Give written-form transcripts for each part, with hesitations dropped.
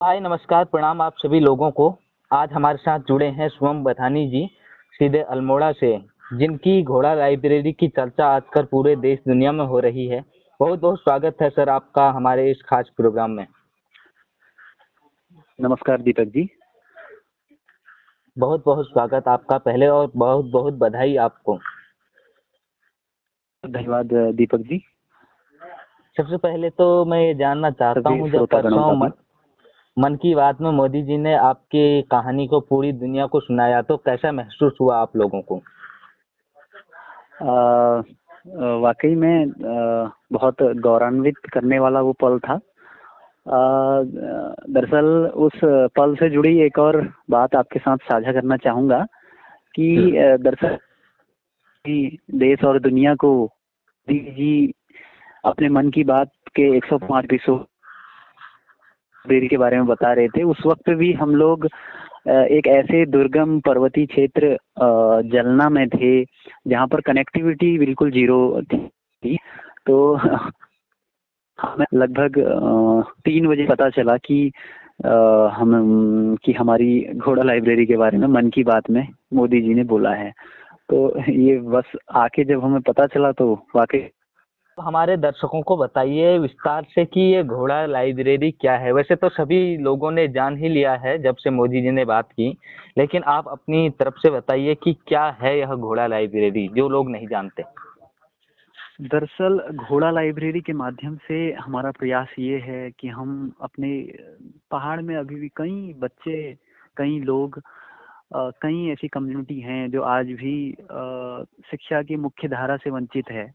हाय नमस्कार प्रणाम आप सभी लोगों को। आज हमारे साथ जुड़े हैं शुभम बथानी जी सीधे अल्मोड़ा से, जिनकी घोड़ा लाइब्रेरी की चर्चा आजकल पूरे देश दुनिया में हो रही है। बहुत बहुत स्वागत है सर आपका हमारे इस खास प्रोग्राम में। नमस्कार दीपक जी। बहुत बहुत स्वागत आपका पहले, और बहुत बहुत बधाई आपको। धन्यवाद दीपक जी। सबसे पहले तो मैं ये जानना चाहता सभी हूँ, जब श्रोतागणों परसों का भी। मन की बात में मोदी जी ने आपकी कहानी को पूरी दुनिया को सुनाया, तो कैसा महसूस हुआ आप लोगों को? वाकई में बहुत गौरवान्वित करने वाला वो पल था। दरअसल उस पल से जुड़ी एक और बात आपके साथ साझा करना चाहूंगा कि दरअसल देश और दुनिया को मोदी जी अपने मन की बात के 105 एपिसोड के बारे में बता रहे थे। उस वक्त भी हम लोग एक ऐसे दुर्गम पर्वतीय क्षेत्र जलना में थे जहाँ पर कनेक्टिविटी बिल्कुल जीरो थी। तो हमें लगभग 3 बजे पता चला कि हमारी घोड़ा लाइब्रेरी के बारे में मन की बात में मोदी जी ने बोला है। तो ये बस आके जब हमें पता चला तो वाकई। तो हमारे दर्शकों को बताइए विस्तार से कि ये घोड़ा लाइब्रेरी क्या है। वैसे तो सभी लोगों ने जान ही लिया है जब से मोदी जी ने बात की, लेकिन आप अपनी तरफ से बताइए कि क्या है यह घोड़ा लाइब्रेरी, जो लोग नहीं जानते। दरअसल घोड़ा लाइब्रेरी के माध्यम से हमारा प्रयास ये है कि हम अपने पहाड़ में अभी भी कई बच्चे, कई लोग, कई ऐसी कम्युनिटी हैं जो आज भी शिक्षा की मुख्य धारा से वंचित है।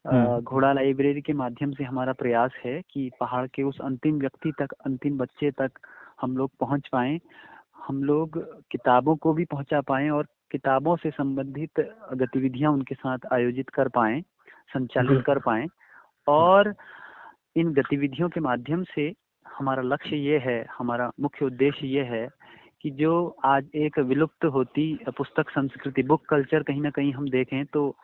घोड़ा लाइब्रेरी के माध्यम से हमारा प्रयास है कि पहाड़ के उस अंतिम व्यक्ति तक, अंतिम बच्चे तक हम लोग पहुंच पाएं। हम लोग किताबों को भी पहुंचा पाएं और किताबों से संबंधित गतिविधियां उनके साथ आयोजित कर पाएं, संचालित कर पाएं। और इन गतिविधियों के माध्यम से हमारा लक्ष्य ये है, हमारा मुख्य उद्देश्य ये है कि जो आज एक विलुप्त होती पुस्तक संस्कृति, बुक कल्चर, कहीं ना कहीं हम देखें तो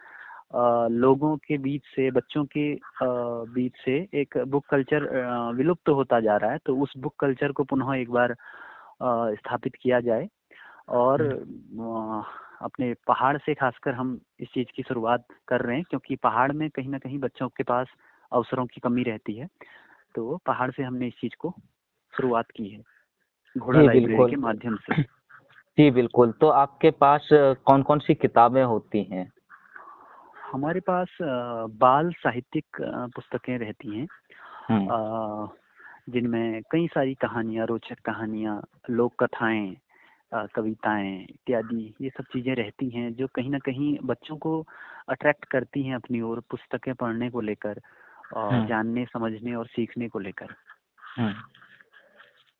लोगों के बीच से, बच्चों के बीच से एक बुक कल्चर विलुप्त होता जा रहा है। तो उस बुक कल्चर को पुनः एक बार स्थापित किया जाए। और अपने पहाड़ से खासकर हम इस चीज़ की शुरुआत कर रहे हैं, क्योंकि पहाड़ में कहीं ना कहीं बच्चों के पास अवसरों की कमी रहती है। तो पहाड़ से हमने इस चीज़ को शुरुआत की है, घोड़ा जी लाइब्रेरी बिल्कुल। के माध्यम से। जी बिल्कुल। तो आपके पास कौन कौन सी किताबें होती हैं? हमारे पास बाल साहित्यिक पुस्तकें रहती हैं, हम्म। जिनमें कई सारी कहानियाँ, रोचक कहानियाँ, लोक कथाएं, कविताएं इत्यादि ये सब चीज़ें रहती हैं जो कहीं ना कहीं बच्चों को अट्रैक्ट करती हैं अपनी ओर, पुस्तकें पढ़ने को लेकर, हम्म। जानने, समझने और सीखने को लेकर। हम्म।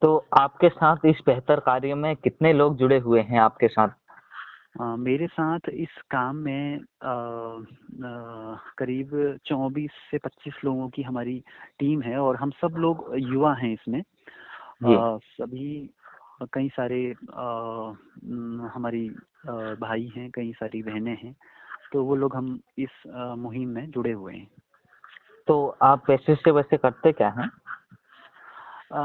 तो आपके साथ इस बेहतर कार्य में कितने लोग जुड़े हुए हैं आपके साथ? मेरे साथ इस काम में करीब 24 से 25 लोगों की हमारी टीम है और हम सब लोग युवा हैं इसमें। जी। सभी कई सारे हमारी भाई हैं, कई सारी बहनें हैं। तो वो लोग हम इस मुहिम में जुड़े हुए हैं। तो आप पैसे से वैसे करते क्या हैं?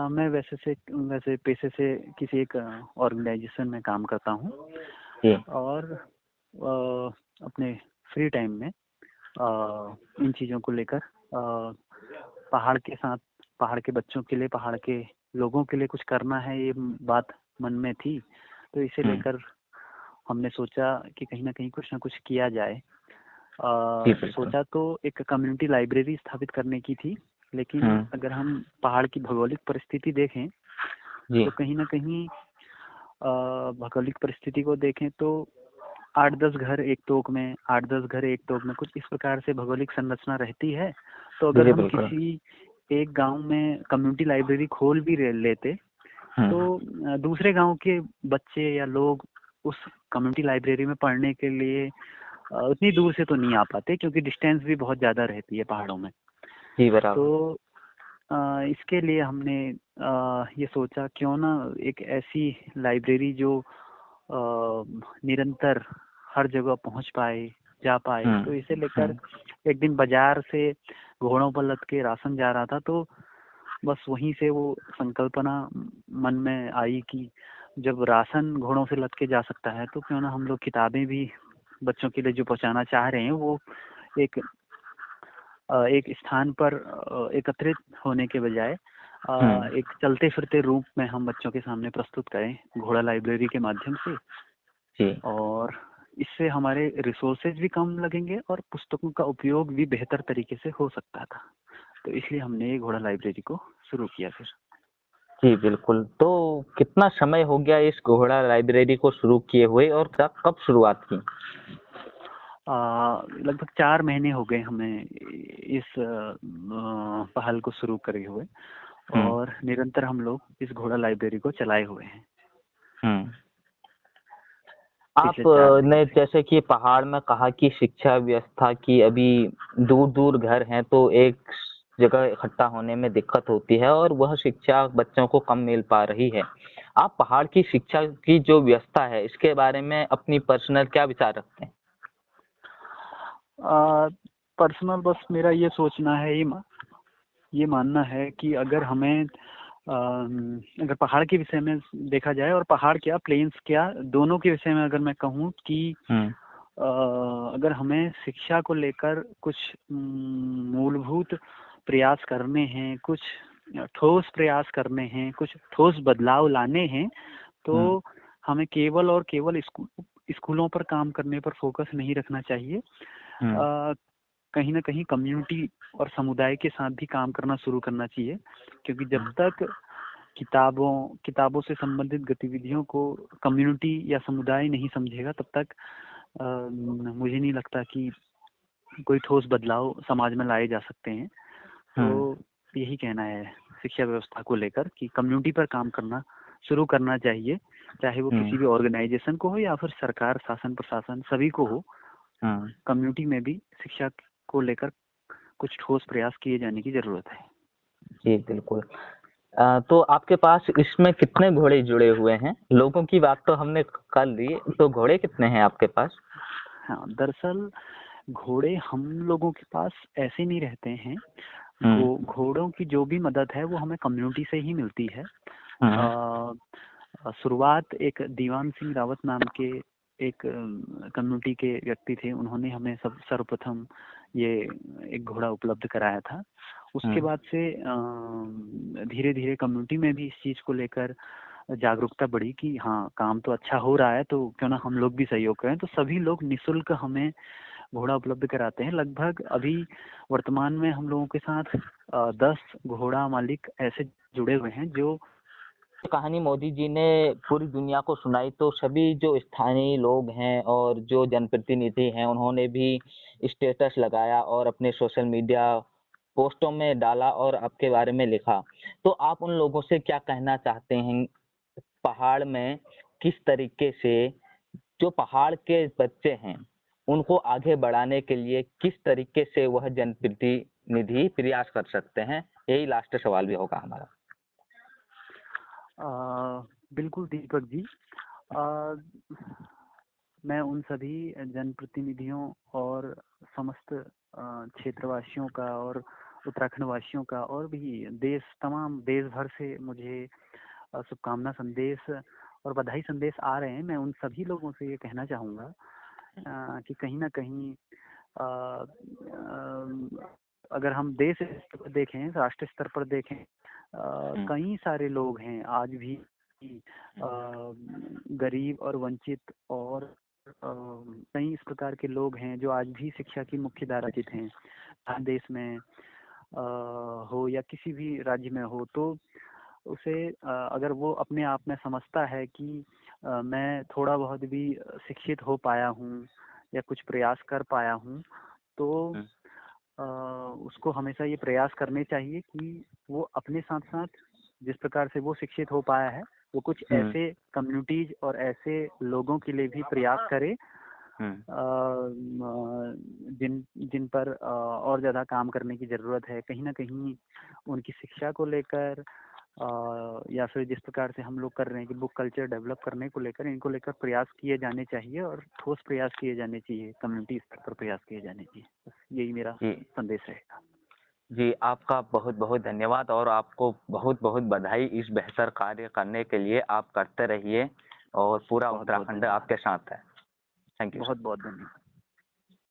मैं वैसे पेशे से किसी एक ऑर्गेनाइजेशन में काम करता हूँ। जी। और अपने फ्री टाइम में इन चीज़ों को लेकर पहाड़ के साथ, पहाड़ के बच्चों के लिए, पहाड़ के लोगों के लिए कुछ करना है, ये बात मन में थी। तो इसे लेकर हमने सोचा कि कहीं ना कहीं कुछ ना कुछ किया जाए। जी बिल्कुल। सोचा तो एक कम्युनिटी लाइब्रेरी स्थापित करने की थी, लेकिन हम्म। अगर हम पहाड़ की भौगोलिक परिस्थिति देखें जी। तो कहीं ना कहीं भौगोलिक परिस्थिति को देखें तो 8-10 घर एक तोक में कुछ इस प्रकार से भौगोलिक संरचना रहती है। तो अगर जी हम बिल्कुल। किसी एक गांव में कम्युनिटी लाइब्रेरी खोल भी लेते तो हम्म। दूसरे गांव के बच्चे या लोग उस कम्युनिटी लाइब्रेरी में पढ़ने के लिए उतनी दूर से तो नहीं आ पाते, क्योंकि डिस्टेंस भी बहुत ज़्यादा रहती है पहाड़ों में। जी बराबर। तो इसके लिए हमने ये सोचा क्यों ना एक ऐसी लाइब्रेरी जो निरंतर हर जगह पहुंच पाए, जा पाए। तो इसे लेकर हम्म। एक दिन बाजार से घोड़ों पर लद के राशन जा रहा था, तो बस वहीं से वो संकल्पना मन में आई कि जब राशन घोड़ों से लद के जा सकता है तो क्यों ना हम लोग किताबें भी बच्चों के लिए जो पहुंचाना चाह रहे हैं वो एक एक स्थान पर एकत्रित होने के बजाय हम्म। एक चलते फिरते रूप में हम बच्चों के सामने प्रस्तुत करें घोड़ा लाइब्रेरी के माध्यम से। जी। और इससे हमारे रिसोर्सेज भी कम लगेंगे और पुस्तकों का उपयोग भी बेहतर तरीके से हो सकता था। तो इसलिए हमने ये घोड़ा लाइब्रेरी को शुरू किया फिर। जी बिल्कुल। तो कितना समय हो गया इस घोड़ा लाइब्रेरी को शुरू किए हुए और कब शुरुआत की? लगभग 4 महीने हो गए हमें इस पहल को शुरू करे हुए हम्म। और निरंतर हम लोग इस घोड़ा लाइब्रेरी को चलाए हुए हैं हम्म। आप पिछले 4 महीने ने से। जैसे कि पहाड़ में कहा कि शिक्षा व्यवस्था की अभी दूर दूर घर हैं तो एक जगह इकट्ठा होने में दिक्कत होती है और वह शिक्षा बच्चों को कम मिल पा रही है। आप पहाड़ की शिक्षा की जो व्यवस्था है इसके बारे में अपनी पर्सनल क्या विचार रखते हैं? पर्सनल बस मेरा ये सोचना है, ये मानना है कि अगर हमें अगर पहाड़ के विषय में देखा जाए और पहाड़ क्या प्लेन्स क्या दोनों के विषय में अगर मैं कहूँ कि हम्म। अगर हमें शिक्षा को लेकर कुछ मूलभूत प्रयास करने हैं, कुछ ठोस प्रयास करने हैं, कुछ ठोस बदलाव लाने हैं, हम्म। तो हमें केवल और केवल स्कूलों पर काम करने पर फोकस नहीं रखना चाहिए। हम्म। कहीं ना कहीं कम्युनिटी और समुदाय के साथ भी काम करना शुरू करना चाहिए, क्योंकि जब तक किताबों से संबंधित गतिविधियों को कम्युनिटी या समुदाय नहीं समझेगा तब तक मुझे नहीं लगता कि कोई ठोस बदलाव समाज में लाए जा सकते हैं। तो हम्म। यही कहना है शिक्षा व्यवस्था को लेकर कि कम्युनिटी पर काम करना शुरू करना चाहिए, चाहे वो हम्म। किसी भी ऑर्गेनाइजेशन को हो या फिर सरकार शासन प्रशासन सभी को हो। हम्म। कम्युनिटी में भी शिक्षा को लेकर कुछ ठोस प्रयास किए जाने की जरूरत है। जी बिल्कुल। तो आपके पास इसमें कितने घोड़े जुड़े हुए हैं? लोगों की बात तो हमने कर ली, तो घोड़े कितने हैं आपके पास? हाँ, दरअसल घोड़े हम लोगों के पास ऐसे नहीं रहते हैं। हम्म। घोड़ों की जो भी मदद है वो हमें कम्युनिटी से ही मिलती है। हम्म। शुरुआत एक दीवान सिंह रावत नाम के एक कम्युनिटी के व्यक्ति थे, उन्होंने हमें सब सर्वप्रथम ये एक घोड़ा उपलब्ध कराया था। उसके हम्म। बाद से धीरे धीरे कम्युनिटी में भी इस चीज़ को लेकर जागरूकता बढ़ी कि हाँ काम तो अच्छा हो रहा है तो क्यों ना हम लोग भी सहयोग करें। तो सभी लोग निःशुल्क हमें घोड़ा उपलब्ध कराते हैं। लगभग अभी वर्तमान में हम लोगों के साथ 10 घोड़ा मालिक ऐसे जुड़े हुए हैं जो कहानी मोदी जी ने पूरी दुनिया को सुनाई तो सभी जो स्थानीय लोग हैं और जो जनप्रतिनिधि हैं उन्होंने भी स्टेटस लगाया और अपने सोशल मीडिया पोस्टों में डाला और आपके बारे में लिखा। तो आप उन लोगों से क्या कहना चाहते हैं? पहाड़ में किस तरीके से जो पहाड़ के बच्चे हैं उनको आगे बढ़ाने के लिए किस तरीके से वह जनप्रतिनिधि प्रयास कर सकते हैं? यही लास्ट सवाल भी होगा हमारा। बिल्कुल दीपक जी, अ, मैं उन सभी जनप्रतिनिधियों और समस्त क्षेत्रवासियों का और उत्तराखंड वासियों का और भी तमाम देश भर से मुझे शुभकामना संदेश और बधाई संदेश आ रहे हैं। मैं उन सभी लोगों से ये कहना चाहूँगा कि कहीं ना कहीं अगर हम देश स्तर पर देखें, राष्ट्रीय स्तर पर देखें, हम्म। कई सारे लोग हैं आज भी गरीब और वंचित और कई इस प्रकार के लोग हैं जो आज भी शिक्षा की मुख्य धारा चित हैं। हर देश में हो या किसी भी राज्य में हो, तो उसे अगर वो अपने आप में समझता है कि मैं थोड़ा बहुत भी शिक्षित हो पाया हूँ या कुछ प्रयास कर पाया हूँ, तो हम्म। उसको हमेशा ये प्रयास करने चाहिए कि वो अपने साथ साथ जिस प्रकार से वो शिक्षित हो पाया है वो कुछ हम्म। ऐसे कम्युनिटीज और ऐसे लोगों के लिए भी प्रयास करे हम्म। जिन जिन पर और ज़्यादा काम करने की ज़रूरत है। कहीं ना कहीं उनकी शिक्षा को लेकर या फिर जिस प्रकार से हम लोग कर रहे हैं कि बुक कल्चर डेवलप करने को लेकर, इनको लेकर प्रयास किए जाने चाहिए और ठोस प्रयास किए जाने चाहिए, कम्युनिटी स्तर पर प्रयास किए जाने चाहिए। बस यही मेरा जी संदेश रहेगा। जी, आपका बहुत-बहुत धन्यवाद और आपको बहुत-बहुत बधाई इस बेहतर कार्य करने के लिए। आप करते रहिए और पूरा बहुत बहुत उत्तराखंड धन्यवाद। आपके साथ है। थैंक यू बहुत सर। बहुत धन्यवाद।